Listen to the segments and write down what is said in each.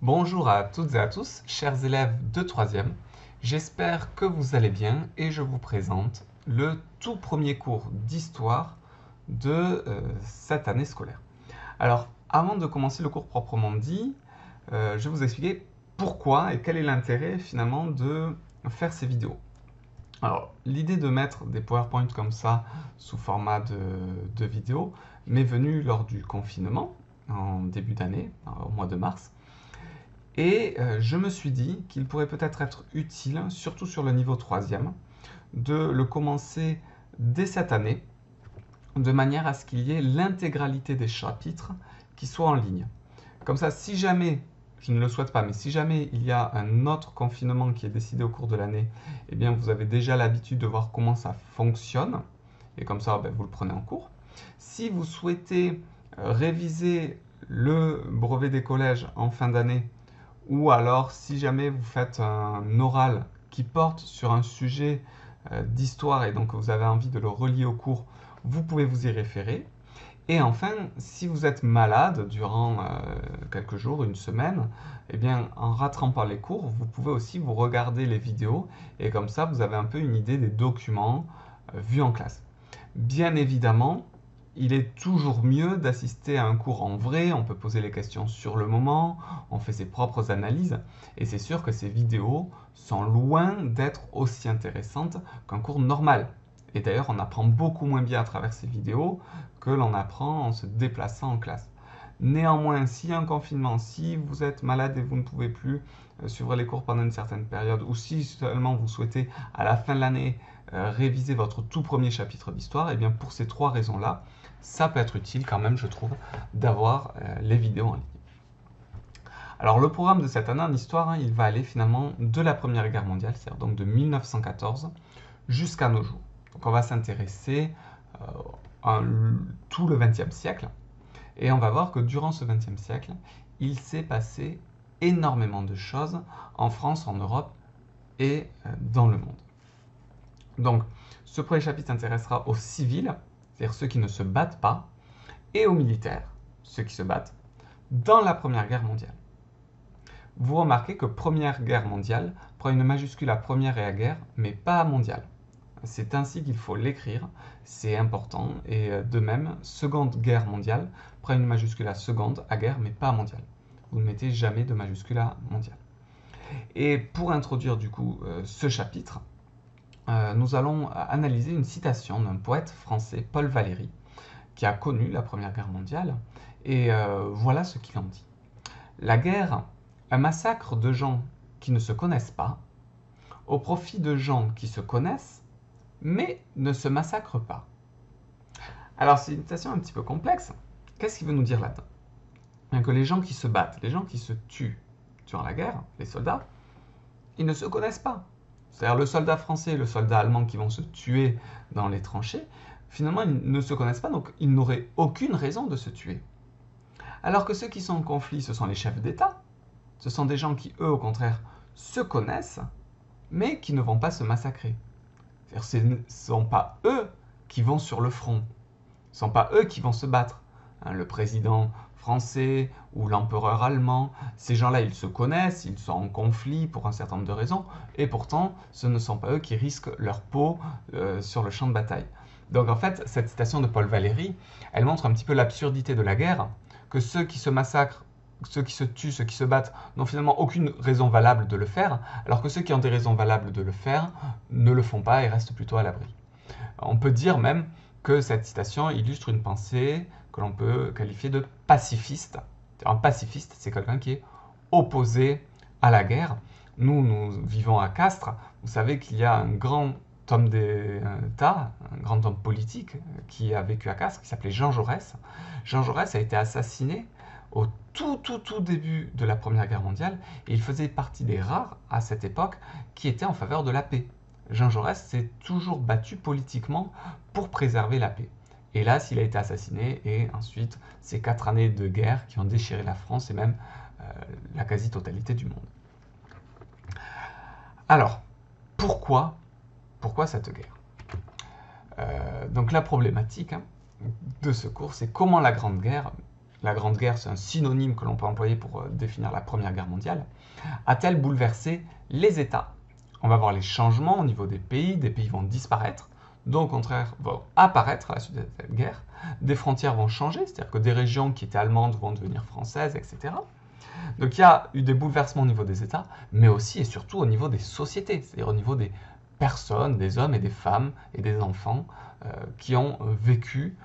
Bonjour à toutes et à tous, chers élèves de 3e. J'espère que vous allez bien et je vous présente le tout premier cours d'histoire de cette année scolaire. Alors, avant de commencer le cours proprement dit, je vais vous expliquer pourquoi et quel est l'intérêt finalement de faire ces vidéos. Alors, l'idée de mettre des PowerPoint comme ça sous format de vidéo m'est venue lors du confinement en début d'année, au mois de mars. Et je me suis dit qu'il pourrait peut-être être utile, surtout sur le niveau 3e, de le commencer dès cette année, de manière à ce qu'il y ait l'intégralité des chapitres qui soient en ligne. Comme ça, si jamais, je ne le souhaite pas, mais si jamais il y a un autre confinement qui est décidé au cours de l'année, eh bien vous avez déjà l'habitude de voir comment ça fonctionne, et comme ça, vous le prenez en cours. Si vous souhaitez réviser le brevet des collèges en fin d'année, ou alors si jamais vous faites un oral qui porte sur un sujet d'histoire et donc vous avez envie de le relier au cours, vous pouvez vous y référer. Et enfin, si vous êtes malade durant quelques jours, une semaine, eh bien, en rattrapant les cours, vous pouvez aussi vous regarder les vidéos et comme ça, vous avez un peu une idée des documents vus en classe. Bien évidemment, il est toujours mieux d'assister à un cours en vrai, on peut poser les questions sur le moment, on fait ses propres analyses, et c'est sûr que ces vidéos sont loin d'être aussi intéressantes qu'un cours normal. Et d'ailleurs, on apprend beaucoup moins bien à travers ces vidéos que l'on apprend en se déplaçant en classe. Néanmoins, s'il y a un confinement, si vous êtes malade et vous ne pouvez plus suivre les cours pendant une certaine période, ou si seulement vous souhaitez à la fin de l'année réviser votre tout premier chapitre d'histoire, et bien pour ces trois raisons-là, ça peut être utile quand même, je trouve, d'avoir les vidéos en ligne. Alors le programme de cette année en histoire, il va aller finalement de la Première Guerre mondiale, c'est-à-dire donc de 1914 jusqu'à nos jours. Donc on va s'intéresser à tout le XXe siècle, et on va voir que durant ce XXe siècle, il s'est passé énormément de choses en France, en Europe et dans le monde. Donc, ce premier chapitre s'intéressera aux civils, c'est-à-dire ceux qui ne se battent pas, et aux militaires, ceux qui se battent, dans la Première Guerre mondiale. Vous remarquez que Première Guerre mondiale prend une majuscule à Première et à Guerre, mais pas à mondiale. C'est ainsi qu'il faut l'écrire, c'est important, et de même, Seconde Guerre mondiale prend une majuscule à Seconde, à Guerre, mais pas à mondiale. Vous ne mettez jamais de majuscule à mondiale. Et pour introduire du coup ce chapitre, nous allons analyser une citation d'un poète français, Paul Valéry, qui a connu la Première Guerre mondiale, et voilà ce qu'il en dit. La guerre, un massacre de gens qui ne se connaissent pas, au profit de gens qui se connaissent, mais ne se massacrent pas. Alors c'est une citation un petit peu complexe. Qu'est-ce qu'il veut nous dire là-dedans? Que les gens qui se battent, les gens qui se tuent durant la guerre, les soldats, ils ne se connaissent pas. C'est-à-dire le soldat français et le soldat allemand qui vont se tuer dans les tranchées, finalement ils ne se connaissent pas, donc ils n'auraient aucune raison de se tuer. Alors que ceux qui sont en conflit, ce sont les chefs d'État, ce sont des gens qui, eux, au contraire, se connaissent, mais qui ne vont pas se massacrer. Ce ne sont pas eux qui vont sur le front, ce ne sont pas eux qui vont se battre. Le président français ou l'empereur allemand, ces gens-là, ils se connaissent, ils sont en conflit pour un certain nombre de raisons, et pourtant, ce ne sont pas eux qui risquent leur peau sur le champ de bataille. Donc en fait, cette citation de Paul Valéry, elle montre un petit peu l'absurdité de la guerre, que ceux qui se massacrent, ceux qui se tuent, ceux qui se battent, n'ont finalement aucune raison valable de le faire, alors que ceux qui ont des raisons valables de le faire ne le font pas et restent plutôt à l'abri. On peut dire même que cette citation illustre une pensée que l'on peut qualifier de pacifiste. Un pacifiste, c'est quelqu'un qui est opposé à la guerre. Nous vivons à Castres. Vous savez qu'il y a un grand homme d'État, un grand homme politique qui a vécu à Castres, qui s'appelait Jean Jaurès. Jean Jaurès a été assassiné au tout début de la Première Guerre mondiale, et il faisait partie des rares à cette époque qui étaient en faveur de la paix. Jean Jaurès s'est toujours battu politiquement pour préserver la paix. Hélas, il a été assassiné, et ensuite, ces 4 années de guerre qui ont déchiré la France et même la quasi-totalité du monde. Alors, pourquoi cette guerre? Donc la problématique de ce cours, c'est comment la Grande Guerre, la Grande Guerre, c'est un synonyme que l'on peut employer pour définir la Première Guerre mondiale, a-t-elle bouleversé les États? On va voir les changements au niveau des pays vont disparaître, d'autres au contraire vont apparaître à la suite de cette guerre, des frontières vont changer, c'est-à-dire que des régions qui étaient allemandes vont devenir françaises, etc. Donc il y a eu des bouleversements au niveau des États, mais aussi et surtout au niveau des sociétés, c'est-à-dire au niveau des personnes, des hommes et des femmes et des enfants qui ont vécu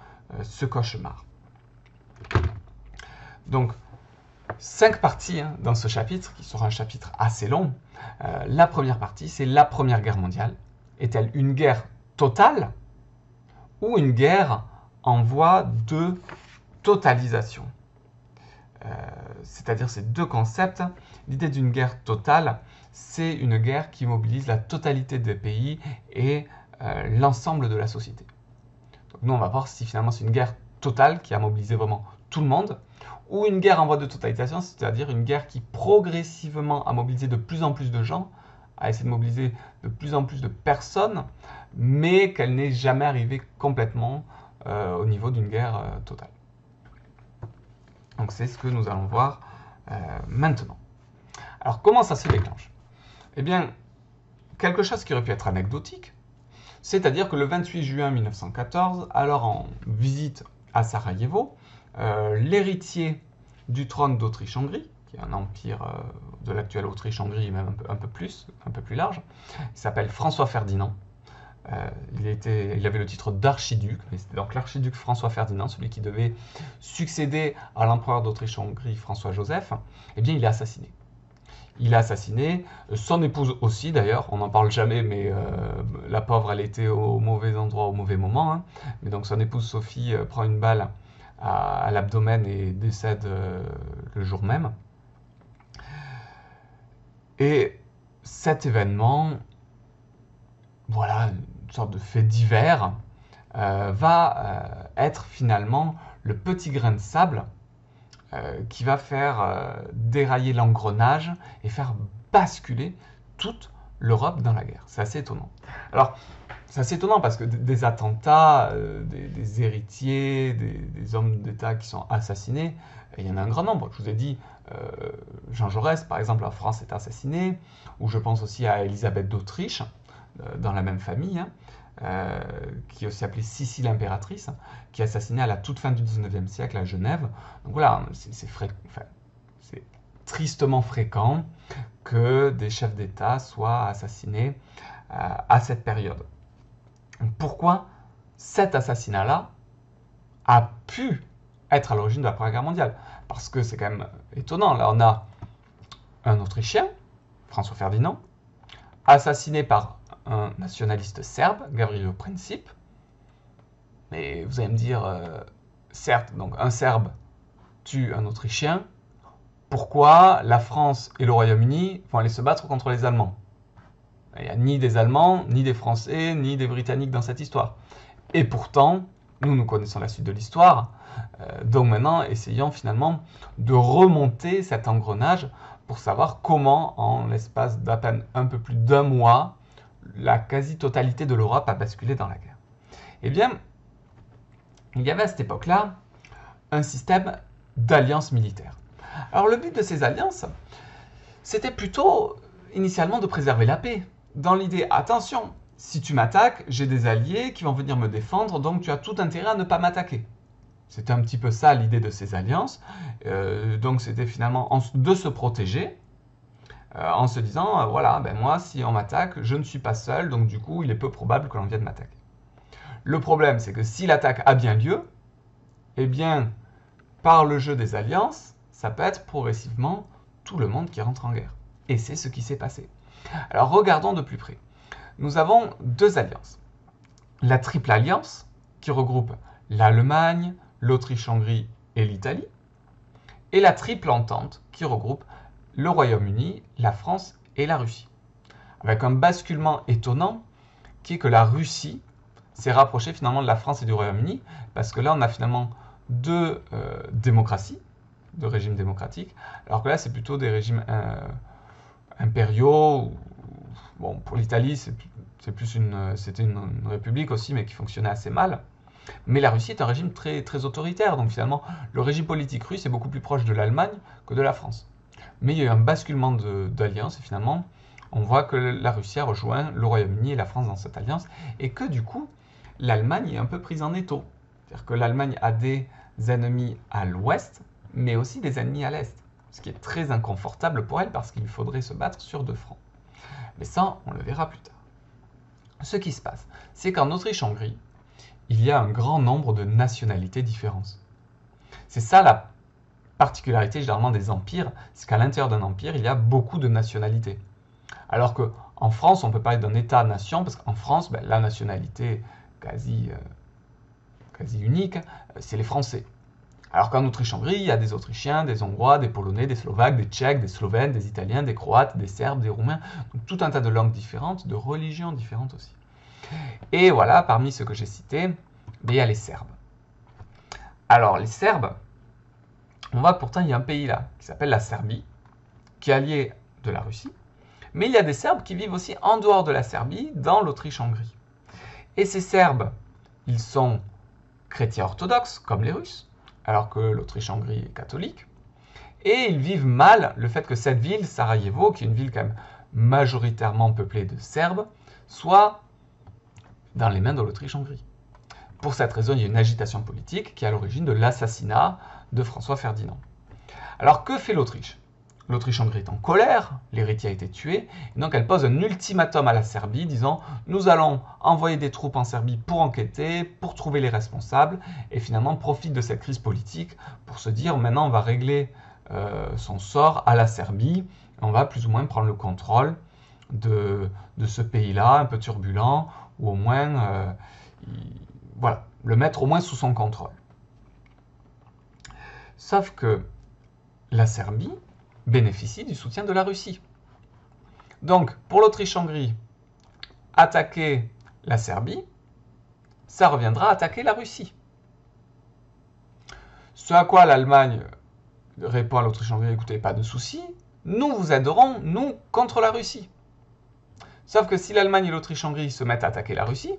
ce cauchemar. Donc, 5 parties dans ce chapitre, qui sera un chapitre assez long. La première partie, c'est la Première Guerre mondiale. Est-elle une guerre totale ou une guerre en voie de totalisation? C'est-à-dire ces deux concepts. L'idée d'une guerre totale, c'est une guerre qui mobilise la totalité des pays et l'ensemble de la société. Donc nous, on va voir si finalement c'est une guerre totale qui a mobilisé vraiment tout le monde, ou une guerre en voie de totalisation, c'est-à-dire une guerre qui progressivement a mobilisé de plus en plus de gens, a essayé de mobiliser de plus en plus de personnes, mais qu'elle n'est jamais arrivée complètement au niveau d'une guerre totale. Donc c'est ce que nous allons voir maintenant. Alors comment ça se déclenche? Eh bien, quelque chose qui aurait pu être anecdotique, c'est-à-dire que le 28 juin 1914, alors en visite à Sarajevo, l'héritier du trône d'Autriche-Hongrie, qui est un empire de l'actuelle Autriche-Hongrie, même un peu plus large, il s'appelle François Ferdinand. Il avait le titre d'archiduc, mais c'était donc l'archiduc François Ferdinand, celui qui devait succéder à l'empereur d'Autriche-Hongrie François-Joseph. Eh bien, il est assassiné. Il a assassiné, son épouse aussi d'ailleurs, on n'en parle jamais, mais la pauvre, elle était au mauvais endroit au mauvais moment. Hein. Mais donc son épouse Sophie prend une balle à l'abdomen et décède le jour même. Et cet événement, voilà, une sorte de fait divers, va être finalement le petit grain de sable qui va faire dérailler l'engrenage et faire basculer toute l'Europe dans la guerre. C'est assez étonnant. Alors, c'est assez étonnant parce que des attentats, des héritiers, des hommes d'État qui sont assassinés, il y en a un grand nombre. Je vous ai dit, Jean Jaurès, par exemple, en France est assassiné, ou je pense aussi à Élisabeth d'Autriche, dans la même famille, hein, qui est aussi appelée Sissi l'impératrice, qui est assassinée à la toute fin du 19e siècle à Genève. Donc voilà, c'est tristement fréquent que des chefs d'État soient assassinés à cette période. Pourquoi cet assassinat-là a pu être à l'origine de la Première Guerre mondiale? Parce que c'est quand même étonnant. Là, on a un Autrichien, François Ferdinand, assassiné par un nationaliste serbe, Gavrilo Princip. Mais vous allez me dire, certes, donc un Serbe tue un Autrichien, pourquoi la France et le Royaume-Uni vont aller se battre contre les Allemands? Il n'y a ni des Allemands, ni des Français, ni des Britanniques dans cette histoire. Et pourtant, nous connaissons la suite de l'histoire, donc maintenant, essayons finalement de remonter cet engrenage pour savoir comment, en l'espace d'à peine un peu plus d'un mois, la quasi-totalité de l'Europe a basculé dans la guerre. Eh bien, il y avait à cette époque-là un système d'alliances militaires. Alors le but de ces alliances, c'était plutôt initialement de préserver la paix. Dans l'idée, attention, si tu m'attaques, j'ai des alliés qui vont venir me défendre, donc tu as tout intérêt à ne pas m'attaquer. C'était un petit peu ça l'idée de ces alliances. Donc c'était finalement de se protéger, en se disant, voilà, ben moi, si on m'attaque, je ne suis pas seul, donc du coup, il est peu probable que l'on vienne m'attaquer. Le problème, c'est que si l'attaque a bien lieu, eh bien, par le jeu des alliances, ça peut être progressivement tout le monde qui rentre en guerre. Et c'est ce qui s'est passé. Alors, regardons de plus près. Nous avons deux alliances. La triple alliance, qui regroupe l'Allemagne, l'Autriche-Hongrie et l'Italie, et la triple entente, qui regroupe le Royaume-Uni, la France et la Russie. Avec un basculement étonnant, qui est que la Russie s'est rapprochée finalement de la France et du Royaume-Uni, parce que là, on a finalement deux démocraties, deux régimes démocratiques, alors que là, c'est plutôt des régimes impériaux. Bon, pour l'Italie, c'était une république aussi, mais qui fonctionnait assez mal. Mais la Russie est un régime très, très autoritaire, donc finalement, le régime politique russe est beaucoup plus proche de l'Allemagne que de la France. Mais il y a eu un basculement d'alliance, et finalement, on voit que la Russie a rejoint le Royaume-Uni et la France dans cette alliance, et que du coup, l'Allemagne est un peu prise en étau. C'est-à-dire que l'Allemagne a des ennemis à l'ouest, mais aussi des ennemis à l'est, ce qui est très inconfortable pour elle, parce qu'il faudrait se battre sur deux fronts. Mais ça, on le verra plus tard. Ce qui se passe, c'est qu'en Autriche-Hongrie, il y a un grand nombre de nationalités différentes. C'est ça la particularité généralement des empires, c'est qu'à l'intérieur d'un empire, il y a beaucoup de nationalités. Alors qu'en France, on peut parler d'un État-nation, parce qu'en France, la nationalité quasi unique, c'est les Français. Alors qu'en Autriche-Hongrie, il y a des Autrichiens, des Hongrois, des Polonais, des Slovaques, des Tchèques, des Slovènes, des Italiens, des Croates, des Serbes, des Roumains, donc tout un tas de langues différentes, de religions différentes aussi. Et voilà, parmi ceux que j'ai cités, il y a les Serbes. Alors, les Serbes, on voit pourtant, il y a un pays là, qui s'appelle la Serbie, qui est allié de la Russie, mais il y a des Serbes qui vivent aussi en dehors de la Serbie, dans l'Autriche-Hongrie. Et ces Serbes, ils sont chrétiens orthodoxes, comme les Russes, alors que l'Autriche-Hongrie est catholique, et ils vivent mal le fait que cette ville, Sarajevo, qui est une ville quand même majoritairement peuplée de Serbes, soit dans les mains de l'Autriche-Hongrie. Pour cette raison, il y a une agitation politique qui est à l'origine de l'assassinat de François Ferdinand. Alors que fait l'Autriche? L'Autriche-Hongrie est en colère, l'héritier a été tué, et donc elle pose un ultimatum à la Serbie disant « Nous allons envoyer des troupes en Serbie pour enquêter, pour trouver les responsables », et finalement profite de cette crise politique pour se dire « Maintenant, on va régler son sort à la Serbie, et on va plus ou moins prendre le contrôle de ce pays-là, un peu turbulent, ou au moins voilà, le mettre au moins sous son contrôle. » Sauf que la Serbie bénéficie du soutien de la Russie. Donc, pour l'Autriche-Hongrie, attaquer la Serbie, ça reviendra à attaquer la Russie. Ce à quoi l'Allemagne répond à l'Autriche-Hongrie, écoutez, pas de souci, nous vous aiderons, nous, contre la Russie. Sauf que si l'Allemagne et l'Autriche-Hongrie se mettent à attaquer la Russie,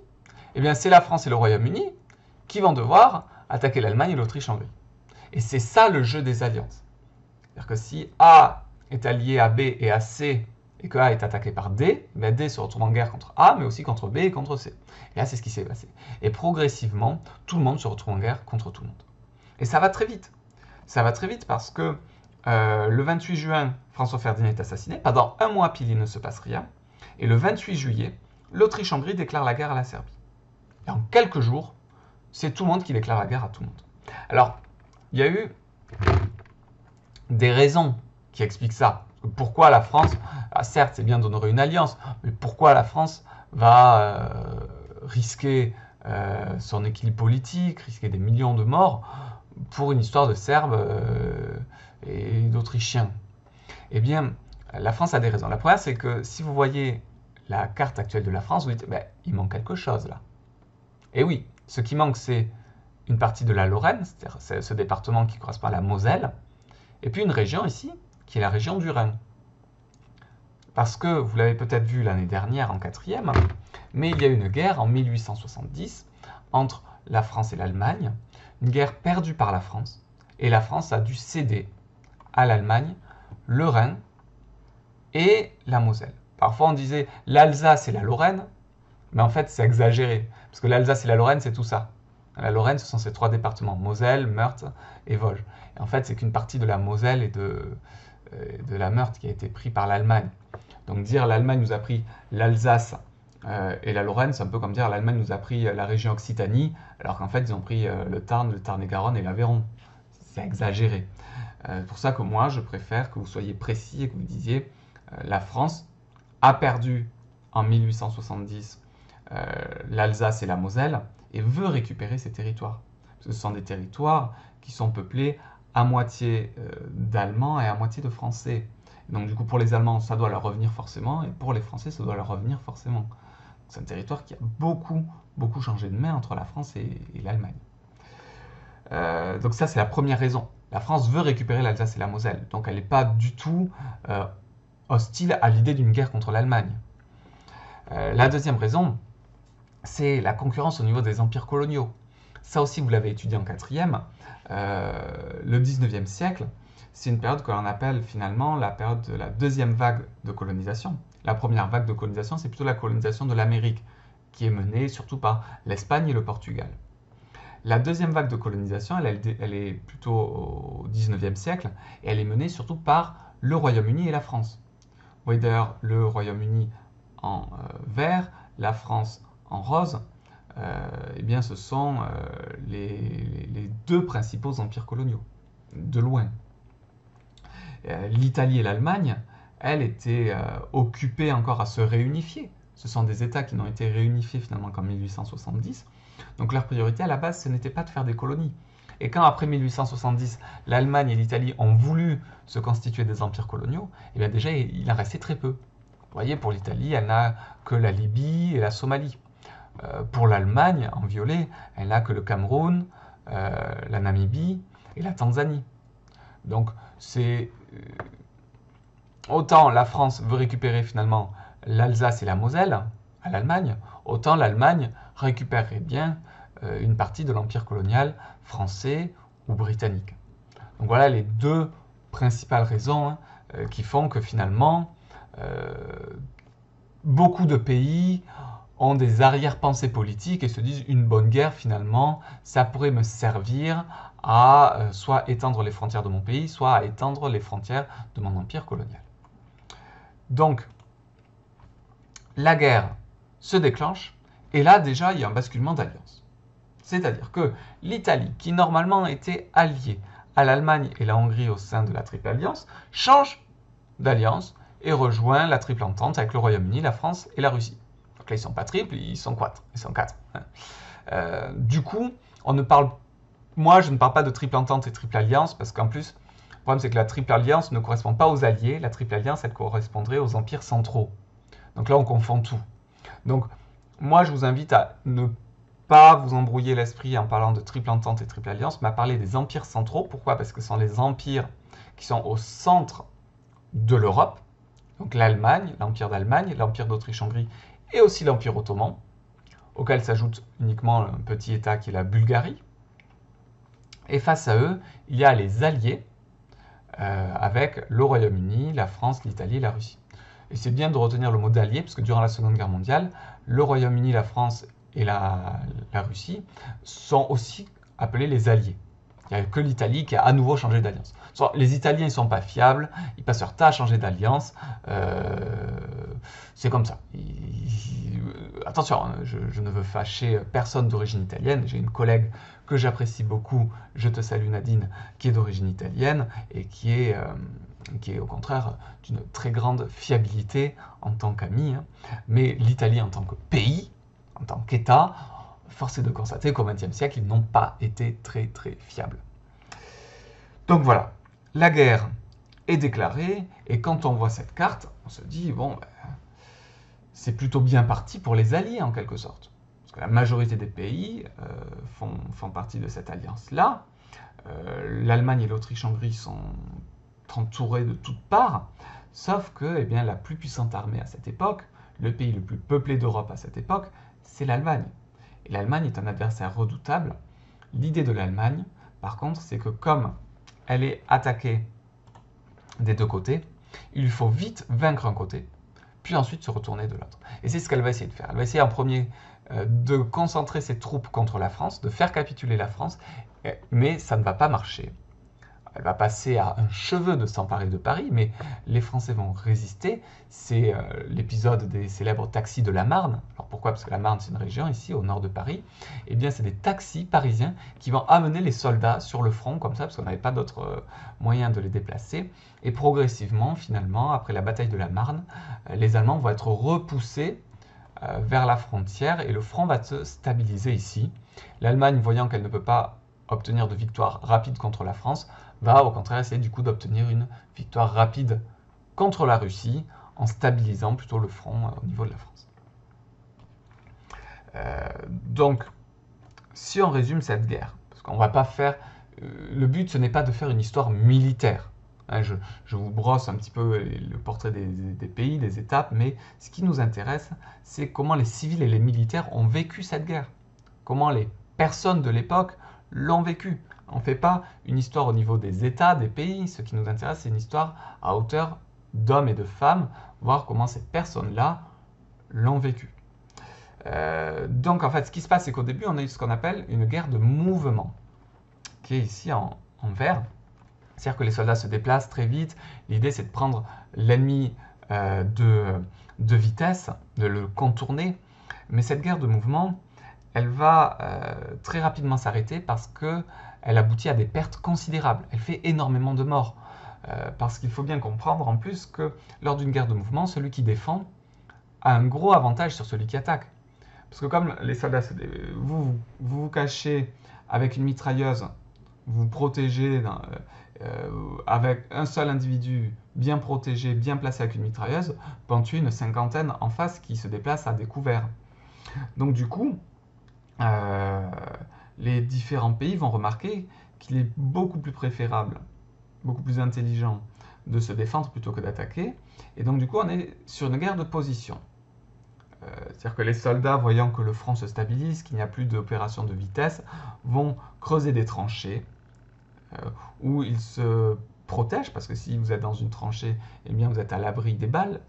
eh bien c'est la France et le Royaume-Uni qui vont devoir attaquer l'Allemagne et l'Autriche-Hongrie. Et c'est ça le jeu des alliances. C'est-à-dire que si A est allié à B et à C, et que A est attaqué par D, ben D se retrouve en guerre contre A, mais aussi contre B et contre C. Et là, c'est ce qui s'est passé. Et progressivement, tout le monde se retrouve en guerre contre tout le monde. Et ça va très vite. Ça va très vite parce que le 28 juin, François Ferdinand est assassiné. Pendant un mois pile, il ne se passe rien. Et le 28 juillet, l'Autriche-Hongrie déclare la guerre à la Serbie. Et en quelques jours, c'est tout le monde qui déclare la guerre à tout le monde. Alors, il y a eu des raisons qui expliquent ça. Pourquoi la France, certes c'est bien d'honorer une alliance, mais pourquoi la France va risquer son équilibre politique, risquer des millions de morts pour une histoire de Serbes et d'Autrichiens? Eh bien, la France a des raisons. La première, c'est que si vous voyez la carte actuelle de la France, vous dites, il manque quelque chose là. Et oui, ce qui manque, c'est une partie de la Lorraine, c'est-à-dire ce département qui correspond à la Moselle, et puis une région ici, qui est la région du Rhin. Parce que, vous l'avez peut-être vu l'année dernière en 4e, mais il y a eu une guerre en 1870 entre la France et l'Allemagne, une guerre perdue par la France, et la France a dû céder à l'Allemagne le Rhin et la Moselle. Parfois on disait l'Alsace et la Lorraine, mais en fait c'est exagéré, parce que l'Alsace et la Lorraine c'est tout ça. La Lorraine, ce sont ces trois départements, Moselle, Meurthe et Vosges. Et en fait, c'est qu'une partie de la Moselle et de la Meurthe qui a été pris par l'Allemagne. Donc dire l'Allemagne nous a pris l'Alsace et la Lorraine, c'est un peu comme dire l'Allemagne nous a pris la région Occitanie, alors qu'en fait, ils ont pris le Tarn-et-Garonne et l'Aveyron. C'est exagéré. C'est pour ça que moi, je préfère que vous soyez précis et que vous disiez la France a perdu en 1870 l'Alsace et la Moselle, et veut récupérer ces territoires. Parce que ce sont des territoires qui sont peuplés à moitié d'Allemands et à moitié de Français. Donc du coup, pour les Allemands, ça doit leur revenir forcément, et pour les Français, ça doit leur revenir forcément. C'est un territoire qui a beaucoup changé de main entre la France et l'Allemagne. Donc ça, c'est la première raison. La France veut récupérer l'Alsace et la Moselle. Donc elle n'est pas du tout hostile à l'idée d'une guerre contre l'Allemagne. La deuxième raison, c'est la concurrence au niveau des empires coloniaux. Ça aussi, vous l'avez étudié en quatrième. Le 19e siècle, c'est une période que l'on appelle finalement la période de la deuxième vague de colonisation. La première vague de colonisation, c'est plutôt la colonisation de l'Amérique, qui est menée surtout par l'Espagne et le Portugal. La deuxième vague de colonisation, elle est plutôt au 19e siècle, et elle est menée surtout par le Royaume-Uni et la France. Vous voyez d'ailleurs le Royaume-Uni en vert, la France en rose. Eh bien, ce sont les deux principaux empires coloniaux, de loin. L'Italie et l'Allemagne, elles étaient occupées encore à se réunifier. Ce sont des États qui n'ont été réunifiés finalement qu'en 1870. Donc leur priorité à la base, ce n'était pas de faire des colonies. Et quand après 1870, l'Allemagne et l'Italie ont voulu se constituer des empires coloniaux, eh bien déjà il en restait très peu. Vous voyez, pour l'Italie, elle n'a que la Libye et la Somalie. Pour l'Allemagne, en violet, elle n'a que le Cameroun, la Namibie et la Tanzanie. Donc c'est autant la France veut récupérer finalement l'Alsace et la Moselle à l'Allemagne, autant l'Allemagne récupérerait bien une partie de l'empire colonial français ou britannique. Donc voilà les deux principales raisons qui font que finalement beaucoup de pays ont des arrière-pensées politiques et se disent une bonne guerre finalement ça pourrait me servir à soit étendre les frontières de mon pays, soit à étendre les frontières de mon empire colonial. Donc la guerre se déclenche et là déjà il y a un basculement d'alliance. C'est-à-dire que l'Italie, qui normalement était alliée à l'Allemagne et la Hongrie au sein de la Triple Alliance, change d'alliance et rejoint la Triple Entente avec le Royaume-Uni, la France et la Russie. Donc là, ils ne sont pas triples, ils sont quatre. Du coup, moi, je ne parle pas de Triple Entente et Triple Alliance, parce qu'en plus, le problème, c'est que la Triple Alliance ne correspond pas aux alliés. La Triple Alliance, elle correspondrait aux empires centraux. Donc là, on confond tout. Donc, moi, je vous invite à ne pas vous embrouiller l'esprit en parlant de Triple Entente et Triple Alliance, mais à parler des empires centraux. Pourquoi? Parce que ce sont les empires qui sont au centre de l'Europe. Donc l'Allemagne, l'Empire d'Allemagne, l'Empire d'Autriche-Hongrie et aussi l'Empire ottoman, auquel s'ajoute uniquement un petit État qui est la Bulgarie. Et face à eux, il y a les alliés avec le Royaume-Uni, la France, l'Italie et la Russie. Et c'est bien de retenir le mot d'alliés, parce que durant la Seconde Guerre mondiale, le Royaume-Uni, la France et la Russie sont aussi appelés les alliés. Il n'y a que l'Italie qui a à nouveau changé d'alliance. Les Italiens ne sont pas fiables, ils passent leur temps à changer d'alliance. C'est comme ça. Attention, je ne veux fâcher personne d'origine italienne. J'ai une collègue que j'apprécie beaucoup, je te salue Nadine, qui est d'origine italienne et qui est au contraire d'une très grande fiabilité en tant qu'amie. Mais l'Italie en tant que pays, en tant qu'État, force est de constater qu'au XXe siècle, ils n'ont pas été très très fiables. Donc voilà, la guerre est déclarée, et quand on voit cette carte, on se dit, bon, c'est plutôt bien parti pour les alliés en quelque sorte. Parce que la majorité des pays font partie de cette alliance-là. L'Allemagne et l'Autriche-Hongrie sont entourés de toutes parts, sauf que eh bien, la plus puissante armée à cette époque, le pays le plus peuplé d'Europe à cette époque, c'est l'Allemagne. Et l'Allemagne est un adversaire redoutable. L'idée de l'Allemagne, par contre, c'est que comme elle est attaquée des deux côtés, il faut vite vaincre un côté, puis ensuite se retourner de l'autre. Et c'est ce qu'elle va essayer de faire. Elle va essayer en premier de concentrer ses troupes contre la France, de faire capituler la France, mais ça ne va pas marcher. Elle va passer à un cheveu de s'emparer de Paris, mais les Français vont résister. C'est l'épisode des célèbres taxis de la Marne. Alors pourquoi? Parce que la Marne, c'est une région ici, au nord de Paris. Eh bien, c'est des taxis parisiens qui vont amener les soldats sur le front, comme ça, parce qu'on n'avait pas d'autre moyen de les déplacer. Et progressivement, finalement, après la bataille de la Marne, les Allemands vont être repoussés vers la frontière et le front va se stabiliser ici. L'Allemagne, voyant qu'elle ne peut pas obtenir de victoire rapide contre la France, va au contraire essayer du coup d'obtenir une victoire rapide contre la Russie en stabilisant plutôt le front au niveau de la France. Donc, si on résume cette guerre, parce qu'on va pas faire... le but, ce n'est pas de faire une histoire militaire. Hein, je vous brosse un petit peu le portrait des pays, des étapes, mais ce qui nous intéresse, c'est comment les civils et les militaires ont vécu cette guerre. Comment les personnes de l'époque l'ont vécu. On ne fait pas une histoire au niveau des États, des pays. Ce qui nous intéresse, c'est une histoire à hauteur d'hommes et de femmes, voir comment ces personnes-là l'ont vécu. Donc en fait, ce qui se passe, c'est qu'au début, on a eu ce qu'on appelle une guerre de mouvement, qui est ici en vert. C'est-à-dire que les soldats se déplacent très vite. L'idée, c'est de prendre l'ennemi de vitesse, de le contourner. Mais cette guerre de mouvement, elle va très rapidement s'arrêter parce qu'elle aboutit à des pertes considérables. Elle fait énormément de morts. Parce qu'il faut bien comprendre en plus que lors d'une guerre de mouvement, celui qui défend a un gros avantage sur celui qui attaque. Parce que comme les soldats, vous vous cachez avec une mitrailleuse, vous vous protégez avec un seul individu bien protégé, bien placé avec une mitrailleuse, peut tuer une cinquantaine en face qui se déplace à découvert. Donc du coup, les différents pays vont remarquer qu'il est beaucoup plus préférable, beaucoup plus intelligent de se défendre plutôt que d'attaquer. Et donc du coup, on est sur une guerre de position. C'est-à-dire que les soldats, voyant que le front se stabilise, qu'il n'y a plus d'opération de vitesse, vont creuser des tranchées où ils se protègent, parce que si vous êtes dans une tranchée, eh bien vous êtes à l'abri des balles,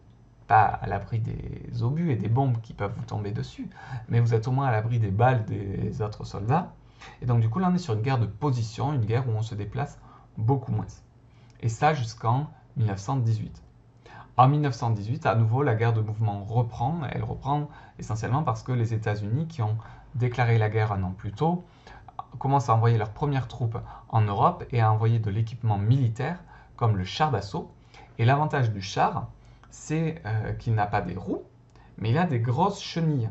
pas à l'abri des obus et des bombes qui peuvent vous tomber dessus, mais vous êtes au moins à l'abri des balles des autres soldats. Et donc du coup là on est sur une guerre de position, une guerre où on se déplace beaucoup moins. Et ça jusqu'en 1918. En 1918, à nouveau, la guerre de mouvement reprend. Elle reprend essentiellement parce que les États-Unis, qui ont déclaré la guerre un an plus tôt, commencent à envoyer leurs premières troupes en Europe et à envoyer de l'équipement militaire, comme le char d'assaut. Et l'avantage du char, c'est qu'il n'a pas des roues, mais il a des grosses chenilles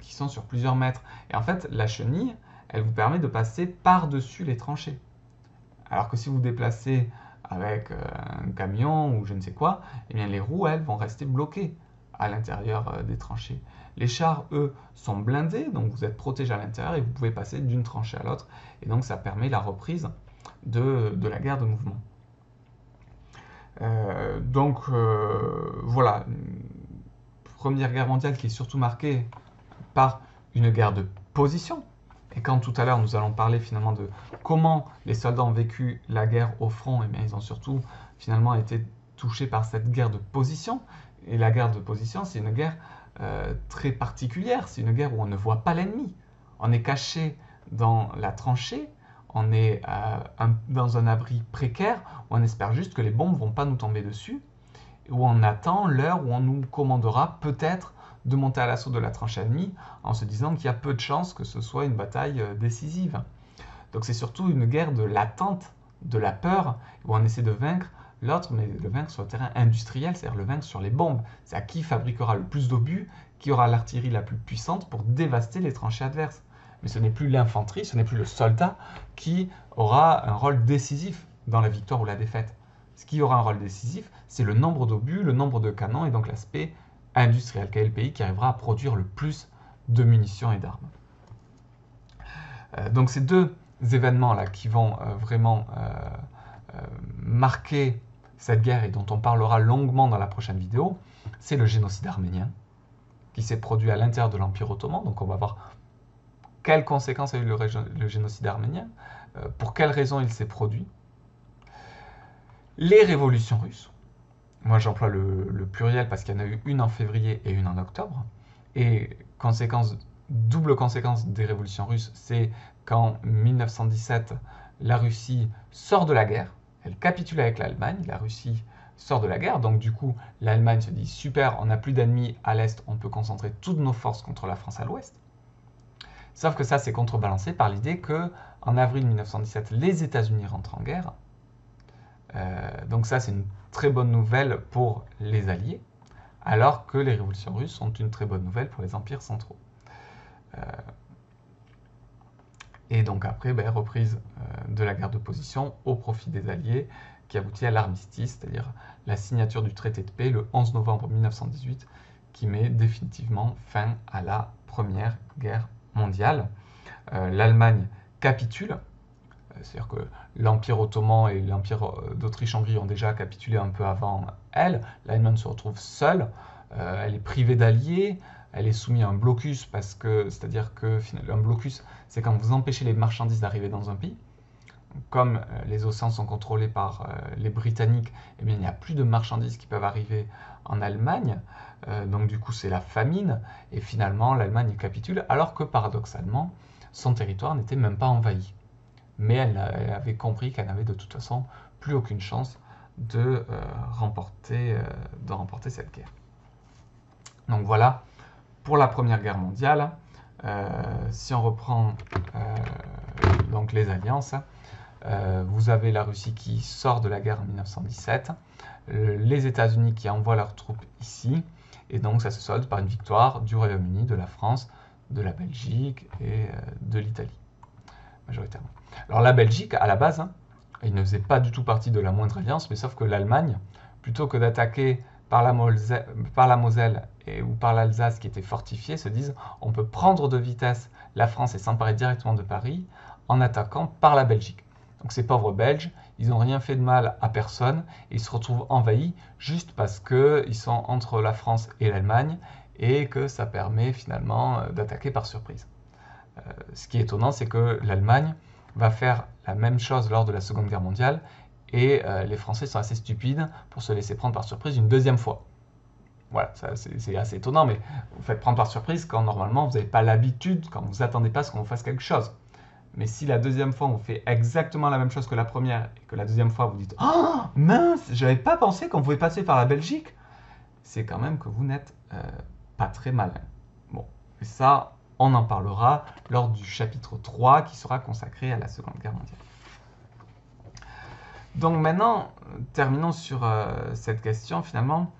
qui sont sur plusieurs mètres. Et en fait, la chenille, elle vous permet de passer par-dessus les tranchées. Alors que si vous déplacez avec un camion ou je ne sais quoi, eh bien les roues, elles, vont rester bloquées à l'intérieur des tranchées. Les chars, eux, sont blindés, donc vous êtes protégés à l'intérieur et vous pouvez passer d'une tranchée à l'autre. Et donc ça permet la reprise de la guerre de mouvement. Voilà, une Première Guerre mondiale qui est surtout marquée par une guerre de position. Et quand tout à l'heure nous allons parler finalement de comment les soldats ont vécu la guerre au front, eh bien, ils ont surtout finalement été touchés par cette guerre de position. Et la guerre de position, c'est une guerre très particulière, c'est une guerre où on ne voit pas l'ennemi. On est caché dans la tranchée, on est dans un abri précaire, où on espère juste que les bombes ne vont pas nous tomber dessus, où on attend l'heure où on nous commandera peut-être de monter à l'assaut de la tranchée ennemie en se disant qu'il y a peu de chances que ce soit une bataille décisive. Donc c'est surtout une guerre de l'attente, de la peur, où on essaie de vaincre l'autre, mais le vaincre sur le terrain industriel, c'est-à-dire le vaincre sur les bombes. C'est à qui fabriquera le plus d'obus, qui aura l'artillerie la plus puissante pour dévaster les tranchées adverses. Mais ce n'est plus l'infanterie, ce n'est plus le soldat qui aura un rôle décisif dans la victoire ou la défaite. Ce qui aura un rôle décisif, c'est le nombre d'obus, le nombre de canons et donc l'aspect industriel. Quel est le pays qui arrivera à produire le plus de munitions et d'armes? Donc ces deux événements-là qui vont vraiment marquer cette guerre et dont on parlera longuement dans la prochaine vidéo, c'est le génocide arménien qui s'est produit à l'intérieur de l'Empire ottoman. Donc on va voir quelles conséquences a eu le génocide arménien, pour quelles raisons il s'est produit. Les révolutions russes. Moi j'emploie le pluriel parce qu'il y en a eu une en février et une en octobre. Et double conséquence des révolutions russes, c'est qu'en 1917, la Russie sort de la guerre. Elle capitule avec l'Allemagne, la Russie sort de la guerre, donc du coup l'Allemagne se dit super, on n'a plus d'ennemis à l'Est, on peut concentrer toutes nos forces contre la France à l'Ouest. Sauf que ça c'est contrebalancé par l'idée que en avril 1917, les États-Unis rentrent en guerre. Donc ça c'est une très bonne nouvelle pour les Alliés, alors que les révolutions russes sont une très bonne nouvelle pour les empires centraux. Et donc après, reprise de la guerre de position au profit des Alliés, qui aboutit à l'armistice, c'est-à-dire la signature du traité de paix le 11 novembre 1918, qui met définitivement fin à la Première Guerre mondiale. L'Allemagne capitule, c'est-à-dire que l'Empire ottoman et l'Empire d'Autriche-Hongrie ont déjà capitulé un peu avant elle. L'Allemagne se retrouve seule, elle est privée d'alliés, elle est soumise à un blocus, c'est-à-dire que un blocus, c'est quand vous empêchez les marchandises d'arriver dans un pays. Comme les océans sont contrôlés par les Britanniques, eh bien, il n'y a plus de marchandises qui peuvent arriver en Allemagne. Donc du coup, c'est la famine. Et finalement, l'Allemagne capitule, alors que paradoxalement, son territoire n'était même pas envahi. Mais elle avait compris qu'elle n'avait de toute façon plus aucune chance de remporter cette guerre. Donc voilà pour la Première Guerre mondiale. Si on reprend donc les alliances, vous avez la Russie qui sort de la guerre en 1917, les États-Unis qui envoient leurs troupes ici, et donc ça se solde par une victoire du Royaume-Uni, de la France, de la Belgique et de l'Italie, majoritairement. Alors la Belgique, à la base, il ne faisait pas du tout partie de la moindre alliance, mais sauf que l'Allemagne, plutôt que d'attaquer par la Moselle ou par l'Alsace qui était fortifiée, se disent on peut prendre de vitesse la France et s'emparer directement de Paris en attaquant par la Belgique. Donc ces pauvres Belges, ils n'ont rien fait de mal à personne et ils se retrouvent envahis juste parce qu'ils sont entre la France et l'Allemagne et que ça permet finalement d'attaquer par surprise. Ce qui est étonnant, c'est que l'Allemagne va faire la même chose lors de la Seconde Guerre mondiale et les Français sont assez stupides pour se laisser prendre par surprise une deuxième fois. Voilà, c'est assez étonnant, mais vous faites prendre par surprise quand normalement vous n'avez pas l'habitude, quand vous n'attendez pas à ce qu'on vous fasse quelque chose. Mais si la deuxième fois on fait exactement la même chose que la première et que la deuxième fois vous dites « Oh mince, j'avais pas pensé qu'on pouvait passer par la Belgique », c'est quand même que vous n'êtes pas très malin. Bon, et ça, on en parlera lors du chapitre 3 qui sera consacré à la Seconde Guerre mondiale. Donc maintenant, terminons sur cette question finalement.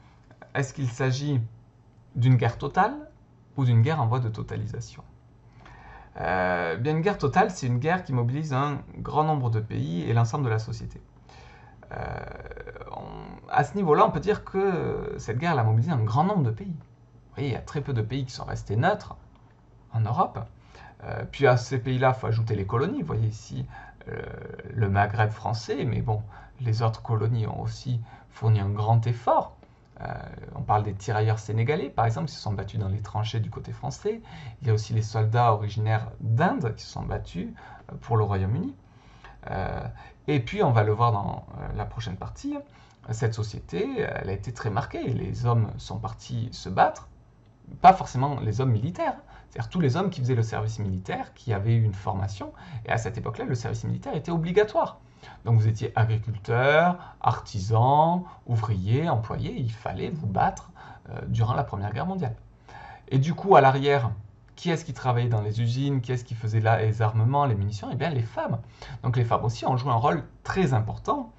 Est-ce qu'il s'agit d'une guerre totale ou d'une guerre en voie de totalisation ? Bien, une guerre totale, c'est une guerre qui mobilise un grand nombre de pays et l'ensemble de la société. À ce niveau-là, on peut dire que cette guerre a mobilisé un grand nombre de pays. Vous voyez, il y a très peu de pays qui sont restés neutres en Europe. Puis à ces pays-là, il faut ajouter les colonies. Vous voyez ici le Maghreb français, mais bon, les autres colonies ont aussi fourni un grand effort. On parle des tirailleurs sénégalais, par exemple, qui se sont battus dans les tranchées du côté français. Il y a aussi les soldats originaires d'Inde qui se sont battus pour le Royaume-Uni. Et puis, on va le voir dans la prochaine partie, cette société, elle a été très marquée. Les hommes sont partis se battre, pas forcément les hommes militaires, c'est-à-dire tous les hommes qui faisaient le service militaire, qui avaient eu une formation. Et à cette époque-là, le service militaire était obligatoire. Donc vous étiez agriculteur, artisan, ouvrier, employé, il fallait vous battre durant la Première Guerre mondiale. Et du coup, à l'arrière, qui est-ce qui travaillait dans les usines, qui est-ce qui faisait là les armements, les munitions? Eh bien, les femmes. Donc les femmes aussi ont joué un rôle très important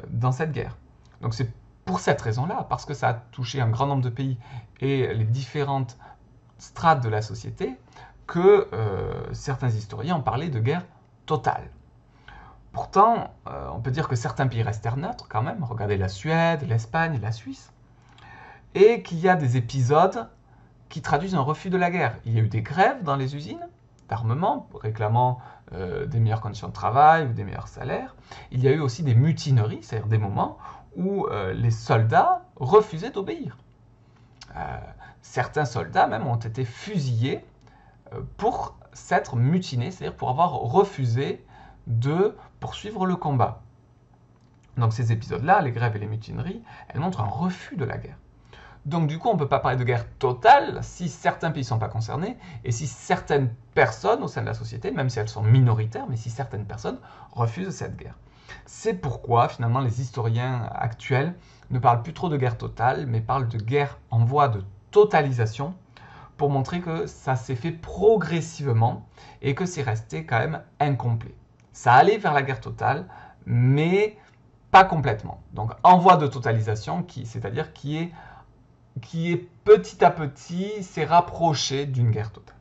dans cette guerre. Donc c'est pour cette raison-là, parce que ça a touché un grand nombre de pays et les différentes strates de la société, que certains historiens ont parlé de guerre totale. Pourtant, on peut dire que certains pays restèrent neutres quand même. Regardez la Suède, l'Espagne, la Suisse. Et qu'il y a des épisodes qui traduisent un refus de la guerre. Il y a eu des grèves dans les usines d'armement, réclamant des meilleures conditions de travail ou des meilleurs salaires. Il y a eu aussi des mutineries, c'est-à-dire des moments où les soldats refusaient d'obéir. Certains soldats même ont été fusillés pour s'être mutinés, c'est-à-dire pour avoir refusé de poursuivre le combat. Donc ces épisodes-là, les grèves et les mutineries, elles montrent un refus de la guerre. Donc du coup, on ne peut pas parler de guerre totale si certains pays ne sont pas concernés et si certaines personnes au sein de la société, même si elles sont minoritaires, mais si certaines personnes refusent cette guerre. C'est pourquoi finalement les historiens actuels ne parlent plus trop de guerre totale, mais parlent de guerre en voie de totalisation pour montrer que ça s'est fait progressivement et que c'est resté quand même incomplet. Ça allait vers la guerre totale, mais pas complètement. Donc en voie de totalisation, c'est-à-dire qui est petit à petit s'est rapproché d'une guerre totale.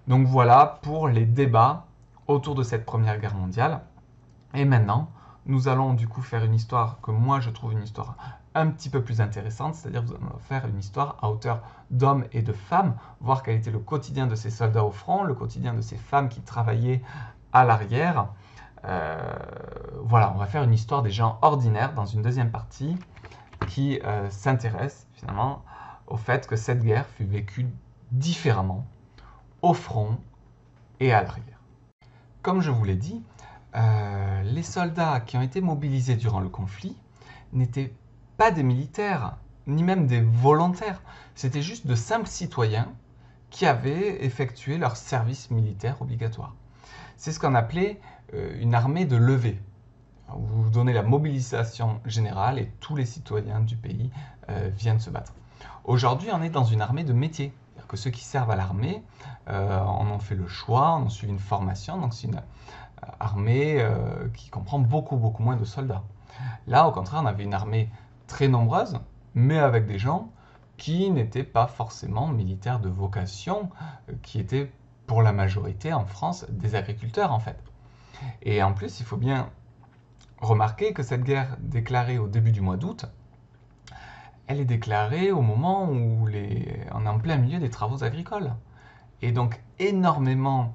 Donc voilà pour les débats autour de cette Première Guerre mondiale. Et maintenant, nous allons du coup faire une histoire que moi je trouve une histoire un petit peu plus intéressante, c'est-à-dire nous allons faire une histoire à hauteur d'hommes et de femmes, voir quel était le quotidien de ces soldats au front, le quotidien de ces femmes qui travaillaient à l'arrière. Voilà, on va faire une histoire des gens ordinaires dans une deuxième partie qui s'intéresse finalement au fait que cette guerre fut vécue différemment au front et à l'arrière. Comme je vous l'ai dit, les soldats qui ont été mobilisés durant le conflit n'étaient pas des militaires, ni même des volontaires. C'était juste de simples citoyens qui avaient effectué leur service militaire obligatoire. C'est ce qu'on appelait une armée de levée. Vous donnez la mobilisation générale et tous les citoyens du pays viennent se battre. Aujourd'hui, on est dans une armée de métier. C'est-à-dire que ceux qui servent à l'armée en ont fait le choix, en ont suivi une formation. Donc c'est une armée qui comprend beaucoup moins de soldats. Là, au contraire, on avait une armée très nombreuse, mais avec des gens qui n'étaient pas forcément militaires de vocation, qui étaient pour la majorité en France des agriculteurs en fait. Et en plus, il faut bien remarquer que cette guerre déclarée au début du mois d'août, elle est déclarée au moment où on est en plein milieu des travaux agricoles. Et donc énormément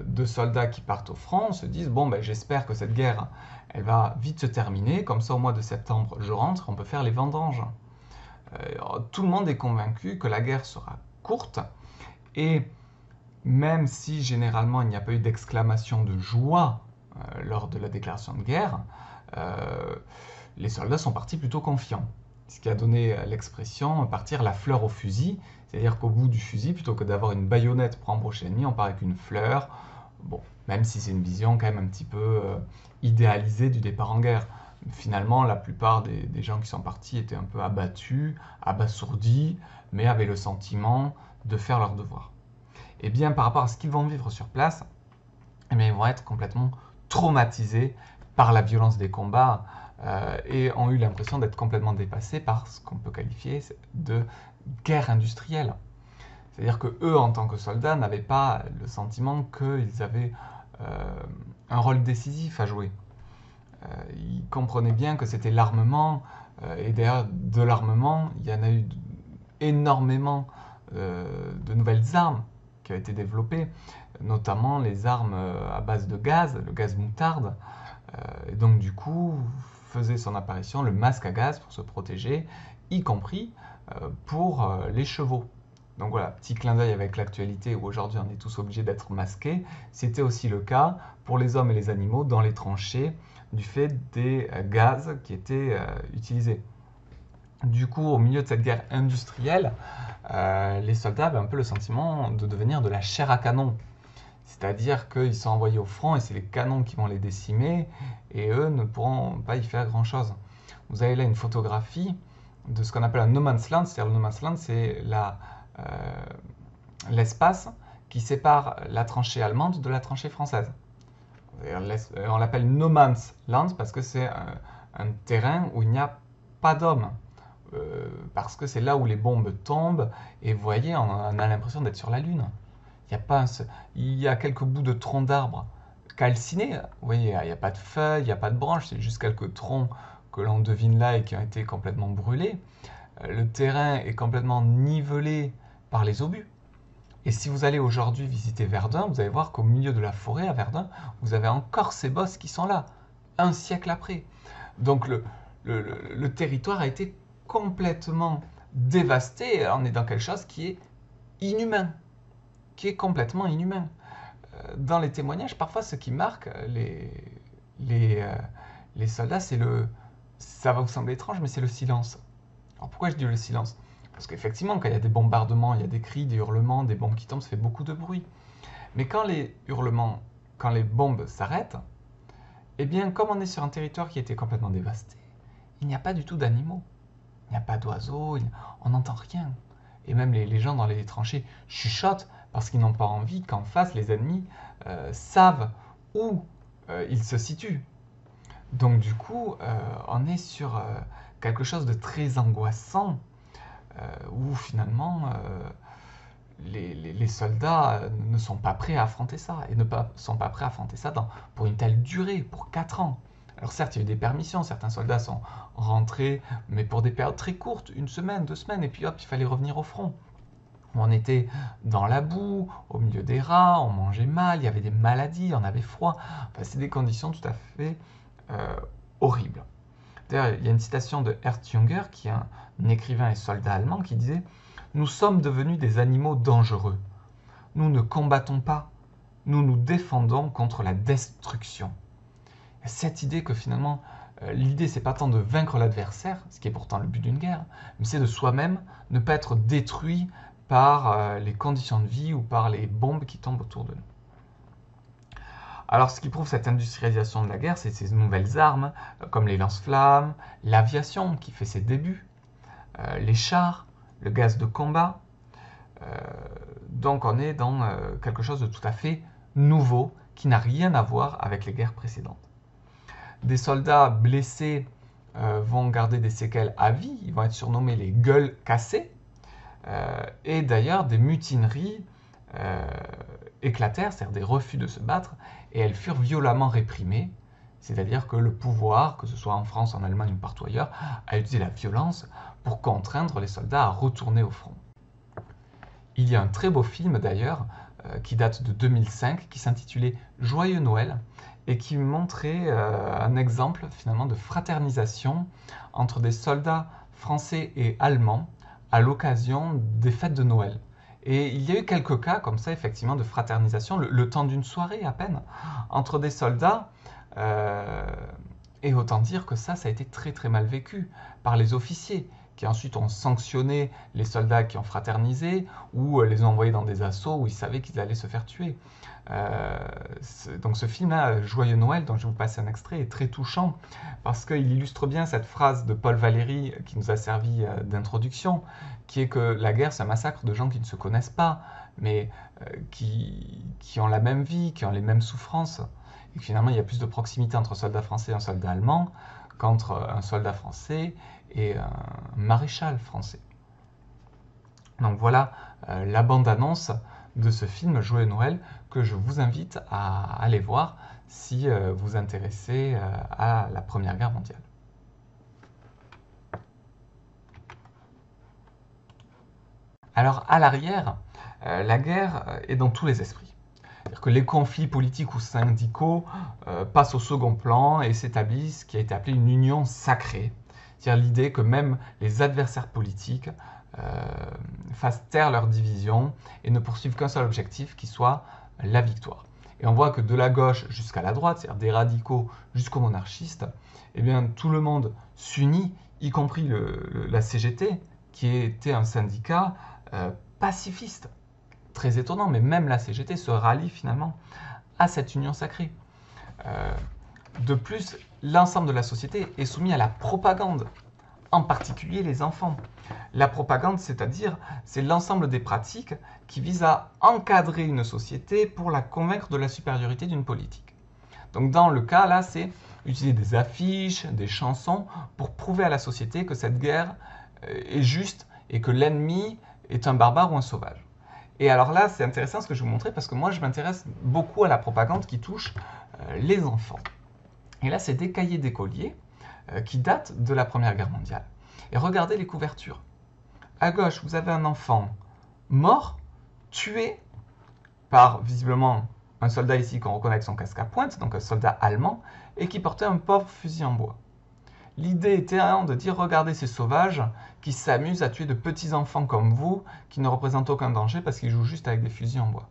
de soldats qui partent au front se disent « Bon, ben, j'espère que cette guerre, elle va vite se terminer, comme ça au mois de septembre, je rentre, on peut faire les vendanges. » Tout le monde est convaincu que la guerre sera courte, et même si généralement il n'y a pas eu d'exclamation de joie lors de la déclaration de guerre, les soldats sont partis plutôt confiants. Ce qui a donné l'expression « partir la fleur au fusil », c'est-à-dire qu'au bout du fusil, plutôt que d'avoir une baïonnette pour embrocher l'ennemi, on part avec une fleur. Bon, même si c'est une vision quand même un petit peu idéalisée du départ en guerre. Finalement, la plupart des gens qui sont partis étaient un peu abattus, abasourdis, mais avaient le sentiment de faire leur devoir. Et bien, par rapport à ce qu'ils vont vivre sur place, eh bien, ils vont être complètement traumatisés par la violence des combats et ont eu l'impression d'être complètement dépassés par ce qu'on peut qualifier de guerre industrielle. C'est-à-dire que eux, en tant que soldats, n'avaient pas le sentiment qu'ils avaient un rôle décisif à jouer. Ils comprenaient bien que c'était l'armement, et d'ailleurs de l'armement, il y en a eu énormément de nouvelles armes qui ont été développées, notamment les armes à base de gaz, le gaz moutarde. Et donc du coup, faisait son apparition le masque à gaz pour se protéger, y compris pour les chevaux. Donc voilà, petit clin d'œil avec l'actualité où aujourd'hui on est tous obligés d'être masqués. C'était aussi le cas pour les hommes et les animaux dans les tranchées du fait des gaz qui étaient utilisés. Du coup, au milieu de cette guerre industrielle, les soldats avaient un peu le sentiment de devenir de la chair à canon. C'est-à-dire qu'ils sont envoyés au front et c'est les canons qui vont les décimer et eux ne pourront pas y faire grand-chose. Vous avez là une photographie de ce qu'on appelle un no man's land. C'est-à-dire le no man's land, c'est l'espace qui sépare la tranchée allemande de la tranchée française. On l'appelle no man's land parce que c'est un terrain où il n'y a pas d'hommes. Parce que c'est là où les bombes tombent et vous voyez, on a l'impression d'être sur la Lune. Il y a quelques bouts de troncs d'arbres calcinés. Vous voyez, il n'y a pas de feuilles, il n'y a pas de branches, c'est juste quelques troncs que l'on devine là et qui ont été complètement brûlés. Le terrain est complètement nivelé par les obus. Et si vous allez aujourd'hui visiter Verdun, vous allez voir qu'au milieu de la forêt à Verdun, vous avez encore ces bosses qui sont là, un siècle après. Donc le territoire a été complètement dévasté. On est dans quelque chose qui est inhumain, qui est complètement inhumain. Dans les témoignages, parfois, ce qui marque les soldats, c'est ça va vous sembler étrange, mais c'est le silence. Alors pourquoi je dis le silence? Parce qu'effectivement, quand il y a des bombardements, il y a des cris, des hurlements, des bombes qui tombent, ça fait beaucoup de bruit. Mais quand les hurlements, quand les bombes s'arrêtent, eh bien, comme on est sur un territoire qui a été complètement dévasté, il n'y a pas du tout d'animaux. Il n'y a pas d'oiseaux, on n'entend rien. Et même les gens dans les tranchées chuchotent parce qu'ils n'ont pas envie qu'en face, les ennemis savent où ils se situent. Donc du coup, on est sur quelque chose de très angoissant où finalement les soldats ne sont pas prêts à affronter ça et sont pas prêts à affronter ça pour une telle durée, pour 4 ans. Alors certes, il y a eu des permissions, certains soldats sont rentrés, mais pour des périodes très courtes, 1 semaine, 2 semaines, et puis hop, il fallait revenir au front. On était dans la boue, au milieu des rats, on mangeait mal, il y avait des maladies, on avait froid. Enfin, c'est des conditions tout à fait horribles. D'ailleurs, il y a une citation de Ernst Junger, qui est un écrivain et soldat allemand, qui disait « Nous sommes devenus des animaux dangereux. Nous ne combattons pas, nous nous défendons contre la destruction. » Cette idée que finalement, l'idée c'est pas tant de vaincre l'adversaire, ce qui est pourtant le but d'une guerre, mais c'est de soi-même ne pas être détruit par les conditions de vie ou par les bombes qui tombent autour de nous. Alors ce qui prouve cette industrialisation de la guerre, c'est ces nouvelles armes, comme les lance-flammes, l'aviation qui fait ses débuts, les chars, le gaz de combat. Donc on est dans quelque chose de tout à fait nouveau, qui n'a rien à voir avec les guerres précédentes. Des soldats blessés vont garder des séquelles à vie, ils vont être surnommés les gueules cassées, et d'ailleurs des mutineries éclatèrent, c'est-à-dire des refus de se battre, et elles furent violemment réprimées, c'est-à-dire que le pouvoir, que ce soit en France, en Allemagne ou partout ailleurs, a utilisé la violence pour contraindre les soldats à retourner au front. Il y a un très beau film d'ailleurs, qui date de 2005, qui s'intitulait Joyeux Noël, et qui montrait un exemple finalement de fraternisation entre des soldats français et allemands à l'occasion des fêtes de Noël. Et il y a eu quelques cas comme ça, effectivement, de fraternisation, le temps d'une soirée à peine, entre des soldats. Et autant dire que ça a été très très mal vécu par les officiers, qui ensuite ont sanctionné les soldats qui ont fraternisé, ou les ont envoyés dans des assauts où ils savaient qu'ils allaient se faire tuer. Donc ce film-là, Joyeux Noël, dont je vais vous passer un extrait, est très touchant, parce qu'il illustre bien cette phrase de Paul Valéry qui nous a servi d'introduction, qui est que la guerre, c'est un massacre de gens qui ne se connaissent pas, mais qui ont la même vie, qui ont les mêmes souffrances, et que finalement il y a plus de proximité entre un soldat français et un soldat allemand qu'entre un soldat français et un maréchal français. Donc voilà la bande-annonce de ce film Joyeux Noël, que je vous invite à aller voir si vous vous intéressez à la Première Guerre mondiale. Alors à l'arrière, la guerre est dans tous les esprits. C'est-à-dire que les conflits politiques ou syndicaux passent au second plan et s'établissent ce qui a été appelé une union sacrée. C'est-à-dire l'idée que même les adversaires politiques fassent taire leur division et ne poursuivent qu'un seul objectif, qui soit la victoire. Et on voit que de la gauche jusqu'à la droite, c'est-à-dire des radicaux jusqu'aux monarchistes, eh bien, tout le monde s'unit, y compris la CGT, qui était un syndicat pacifiste. Très étonnant, mais même la CGT se rallie finalement à cette union sacrée. De plus, l'ensemble de la société est soumis à la propagande, en particulier les enfants. La propagande, c'est l'ensemble des pratiques qui visent à encadrer une société pour la convaincre de la supériorité d'une politique. Donc dans le cas là, c'est utiliser des affiches, des chansons pour prouver à la société que cette guerre est juste et que l'ennemi est un barbare ou un sauvage. Et alors là, c'est intéressant ce que je vais vous montrer, parce que moi je m'intéresse beaucoup à la propagande qui touche les enfants. Et là, c'est des cahiers d'écoliers qui datent de la Première Guerre mondiale. Et regardez les couvertures. À gauche, vous avez un enfant mort, tué par visiblement un soldat ici qu'on reconnaît avec son casque à pointe, donc un soldat allemand, et qui portait un pauvre fusil en bois. L'idée était de dire, regardez ces sauvages qui s'amusent à tuer de petits enfants comme vous, qui ne représentent aucun danger parce qu'ils jouent juste avec des fusils en bois.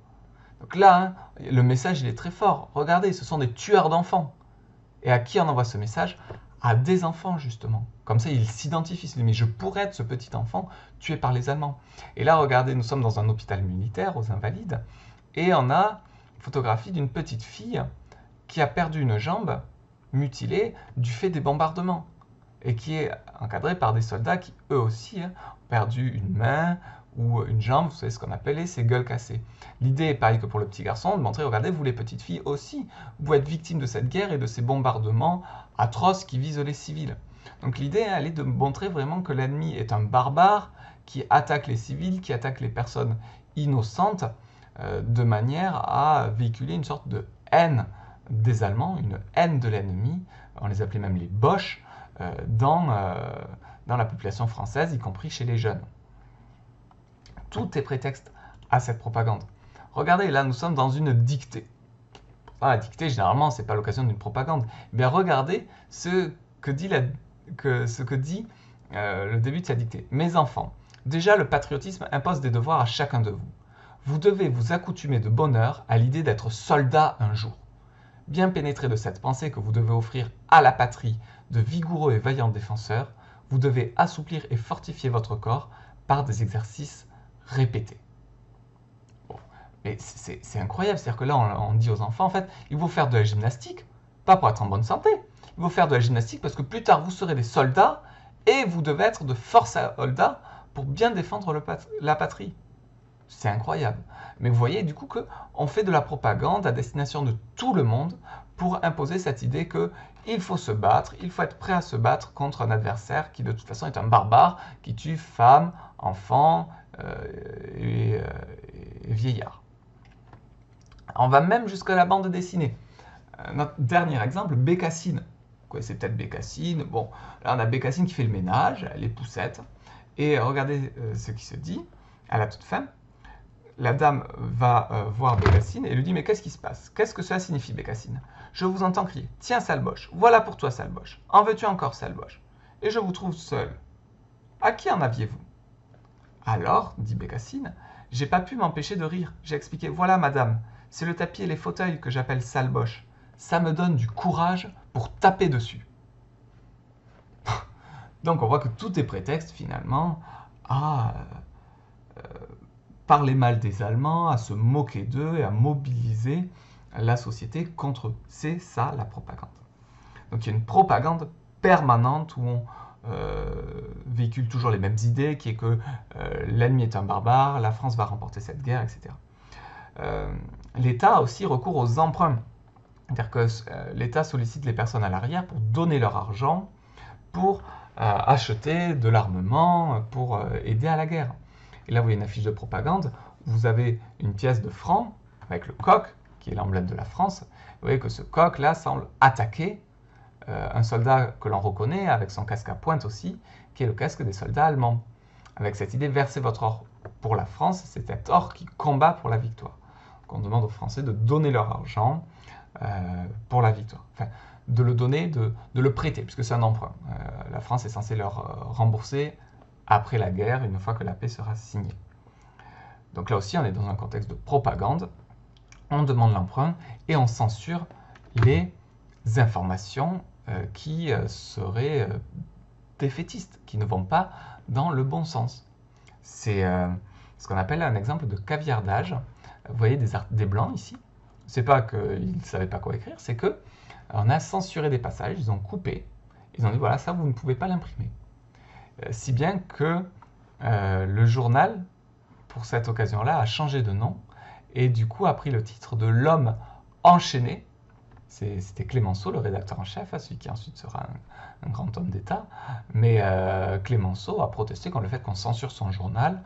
Donc là, le message il est très fort. Regardez, ce sont des tueurs d'enfants. Et à qui on envoie ce message? À des enfants, justement. Comme ça, ils s'identifient. Ils se disent, mais je pourrais être ce petit enfant tué par les Allemands. Et là, regardez, nous sommes dans un hôpital militaire, aux Invalides, et on a une photographie d'une petite fille qui a perdu une jambe, mutilée, du fait des bombardements, et qui est encadrée par des soldats qui, eux aussi, ont perdu une main ou une jambe, vous savez ce qu'on appelait ces gueules cassées. L'idée est pareille que pour le petit garçon, de montrer, regardez, vous les petites filles aussi, vous êtes victimes de cette guerre et de ces bombardements atroces qui visent les civils. Donc l'idée, elle est de montrer vraiment que l'ennemi est un barbare qui attaque les civils, qui attaque les personnes innocentes, de manière à véhiculer une sorte de haine des Allemands, une haine de l'ennemi, on les appelait même les Boches, dans la population française, y compris chez les jeunes. Tout est prétexte à cette propagande. Regardez, là, nous sommes dans une dictée. La dictée, généralement, ce n'est pas l'occasion d'une propagande. Mais regardez ce que dit ce que dit le début de sa dictée. Mes enfants, déjà le patriotisme impose des devoirs à chacun de vous. Vous devez vous accoutumer de bonne heure à l'idée d'être soldat un jour. Bien pénétré de cette pensée que vous devez offrir à la patrie de vigoureux et vaillants défenseurs, vous devez assouplir et fortifier votre corps par des exercices répétés. Bon, mais c'est incroyable, c'est-à-dire que là on dit aux enfants, en fait, il faut faire de la gymnastique, pas pour être en bonne santé, il faut faire de la gymnastique parce que plus tard vous serez des soldats et vous devez être de forts soldats pour bien défendre la patrie. C'est incroyable. Mais vous voyez du coup qu'on fait de la propagande à destination de tout le monde pour imposer cette idée qu'il faut se battre, il faut être prêt à se battre contre un adversaire qui de toute façon est un barbare, qui tue femmes, enfants et vieillards. On va même jusqu'à la bande dessinée. Notre dernier exemple, Bécassine. Vous connaissez peut-être Bécassine. Bon, là on a Bécassine qui fait le ménage, les poussettes. Et regardez ce qui se dit à la toute fin. La dame va voir Bécassine et lui dit « Mais qu'est-ce qui se passe? Qu'est-ce que cela signifie, Bécassine? Je vous entends crier « Tiens, Salboche, voilà pour toi, Salboche. En veux-tu encore, Salboche? Et je vous trouve seul. À qui en aviez-vous » Alors, dit Bécassine, « J'ai pas pu m'empêcher de rire. J'ai expliqué « Voilà, madame, c'est le tapis et les fauteuils que j'appelle Salboche. Ça me donne du courage pour taper dessus. » Donc on voit que tout est prétexte finalement à parler mal des Allemands, à se moquer d'eux et à mobiliser la société contre eux. C'est ça la propagande. Donc il y a une propagande permanente où on véhicule toujours les mêmes idées, qui est que l'ennemi est un barbare, la France va remporter cette guerre, etc. L'État a aussi recours aux emprunts. C'est-à-dire que l'État sollicite les personnes à l'arrière pour donner leur argent, pour acheter de l'armement, pour aider à la guerre. Et là, vous voyez une affiche de propagande, vous avez une pièce de franc avec le coq, qui est l'emblème de la France. Vous voyez que ce coq-là semble attaquer un soldat que l'on reconnaît, avec son casque à pointe aussi, qui est le casque des soldats allemands. Avec cette idée, versez votre or pour la France, c'est cet or qui combat pour la victoire. Donc on demande aux Français de donner leur argent pour la victoire. Enfin, de le donner, de le prêter, puisque c'est un emprunt. La France est censée leur rembourser après la guerre, une fois que la paix sera signée. Donc là aussi, on est dans un contexte de propagande. On demande l'emprunt et on censure les informations qui seraient défaitistes, qui ne vont pas dans le bon sens. C'est ce qu'on appelle un exemple de caviardage. Vous voyez des blancs ici. C'est pas qu'ils ne savaient pas quoi écrire, c'est que on a censuré des passages, ils ont coupé, ils ont dit voilà, ça vous ne pouvez pas l'imprimer. Si bien que le journal, pour cette occasion-là, a changé de nom et du coup a pris le titre de L'Homme enchaîné. C'était Clémenceau, le rédacteur en chef, celui qui ensuite sera un grand homme d'État. Mais Clémenceau a protesté contre le fait qu'on censure son journal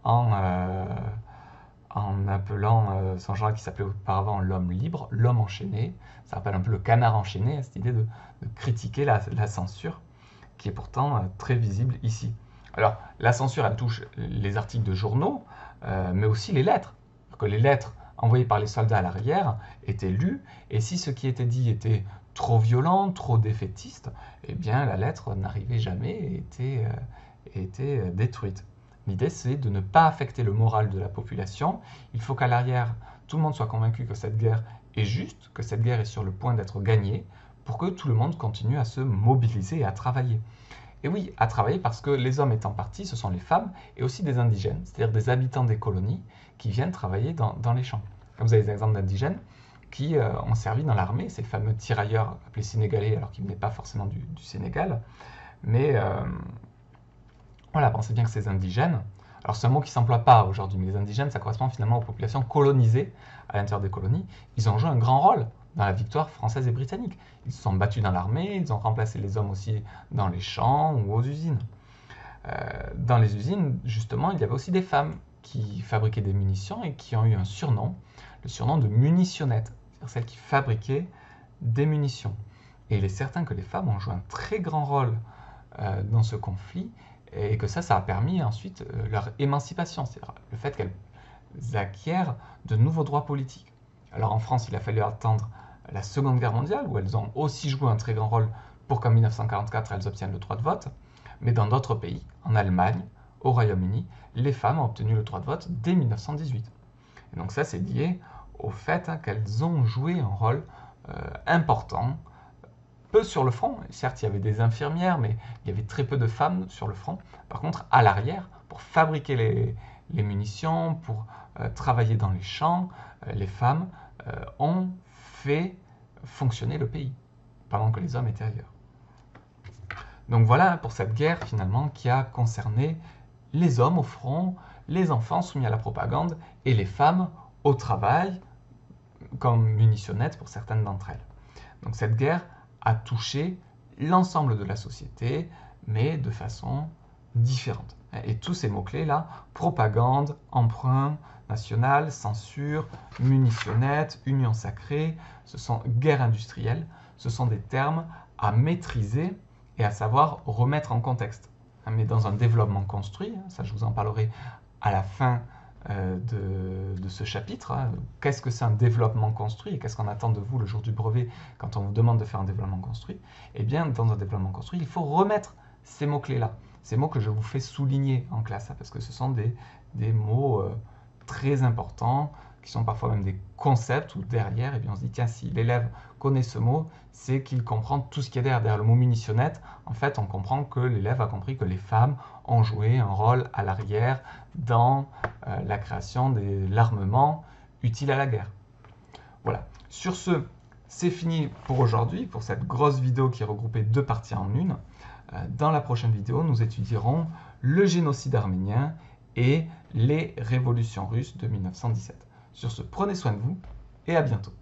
en appelant son journal qui s'appelait auparavant L'Homme libre, L'Homme enchaîné. Ça rappelle un peu le canard enchaîné, cette idée de critiquer la censure, qui est pourtant très visible ici. Alors, la censure, elle touche les articles de journaux, mais aussi les lettres. Que les lettres envoyées par les soldats à l'arrière étaient lues, et si ce qui était dit était trop violent, trop défaitiste, eh bien la lettre n'arrivait jamais et était détruite. L'idée, c'est de ne pas affecter le moral de la population. Il faut qu'à l'arrière, tout le monde soit convaincu que cette guerre est juste, que cette guerre est sur le point d'être gagnée, pour que tout le monde continue à se mobiliser et à travailler. Et oui, à travailler parce que les hommes étant partis, ce sont les femmes et aussi des indigènes, c'est-à-dire des habitants des colonies qui viennent travailler dans les champs. Vous avez des exemples d'indigènes qui ont servi dans l'armée, ces fameux tirailleurs appelés sénégalais alors qu'ils ne venaient pas forcément du Sénégal. Mais voilà, pensez bien que ces indigènes, alors c'est un mot qui ne s'emploie pas aujourd'hui, mais les indigènes, ça correspond finalement aux populations colonisées à l'intérieur des colonies. Ils ont joué un grand rôle dans la victoire française et britannique. Ils se sont battus dans l'armée, ils ont remplacé les hommes aussi dans les champs ou aux usines. Dans les usines, justement, il y avait aussi des femmes qui fabriquaient des munitions et qui ont eu un surnom, le surnom de munitionnettes, c'est-à-dire celles qui fabriquaient des munitions. Et il est certain que les femmes ont joué un très grand rôle dans ce conflit et que ça a permis ensuite leur émancipation, c'est-à-dire le fait qu'elles acquièrent de nouveaux droits politiques. Alors en France, il a fallu attendre la Seconde Guerre mondiale, où elles ont aussi joué un très grand rôle pour qu'en 1944, elles obtiennent le droit de vote. Mais dans d'autres pays, en Allemagne, au Royaume-Uni, les femmes ont obtenu le droit de vote dès 1918. Et donc ça, c'est lié au fait qu'elles ont joué un rôle important, peu sur le front. Certes, il y avait des infirmières, mais il y avait très peu de femmes sur le front. Par contre, à l'arrière, pour fabriquer les munitions, pour travailler dans les champs, les femmes ont fait fonctionner le pays, pendant que les hommes étaient ailleurs. Donc voilà pour cette guerre finalement qui a concerné les hommes au front, les enfants soumis à la propagande et les femmes au travail comme munitionnettes pour certaines d'entre elles. Donc cette guerre a touché l'ensemble de la société, mais de façon différente. Et tous ces mots-clés là, propagande, emprunt national, censure, munitionnette, union sacrée, ce sont guerre industrielle, ce sont des termes à maîtriser et à savoir remettre en contexte. Mais dans un développement construit, ça je vous en parlerai à la fin de ce chapitre, qu'est-ce que c'est un développement construit et qu'est-ce qu'on attend de vous le jour du brevet quand on vous demande de faire un développement construit? Eh bien, dans un développement construit, il faut remettre ces mots-clés-là, ces mots que je vous fais souligner en classe, parce que ce sont des mots très importants, qui sont parfois même des concepts, où derrière, eh bien, on se dit, tiens, si l'élève connaît ce mot, c'est qu'il comprend tout ce qui est derrière le mot munitionnette. En fait, on comprend que l'élève a compris que les femmes ont joué un rôle à l'arrière dans la création de l'armement utile à la guerre. Voilà. Sur ce, c'est fini pour aujourd'hui, pour cette grosse vidéo qui est regroupée deux parties en une. Dans la prochaine vidéo, nous étudierons le génocide arménien et les révolutions russes de 1917. Sur ce, prenez soin de vous et à bientôt.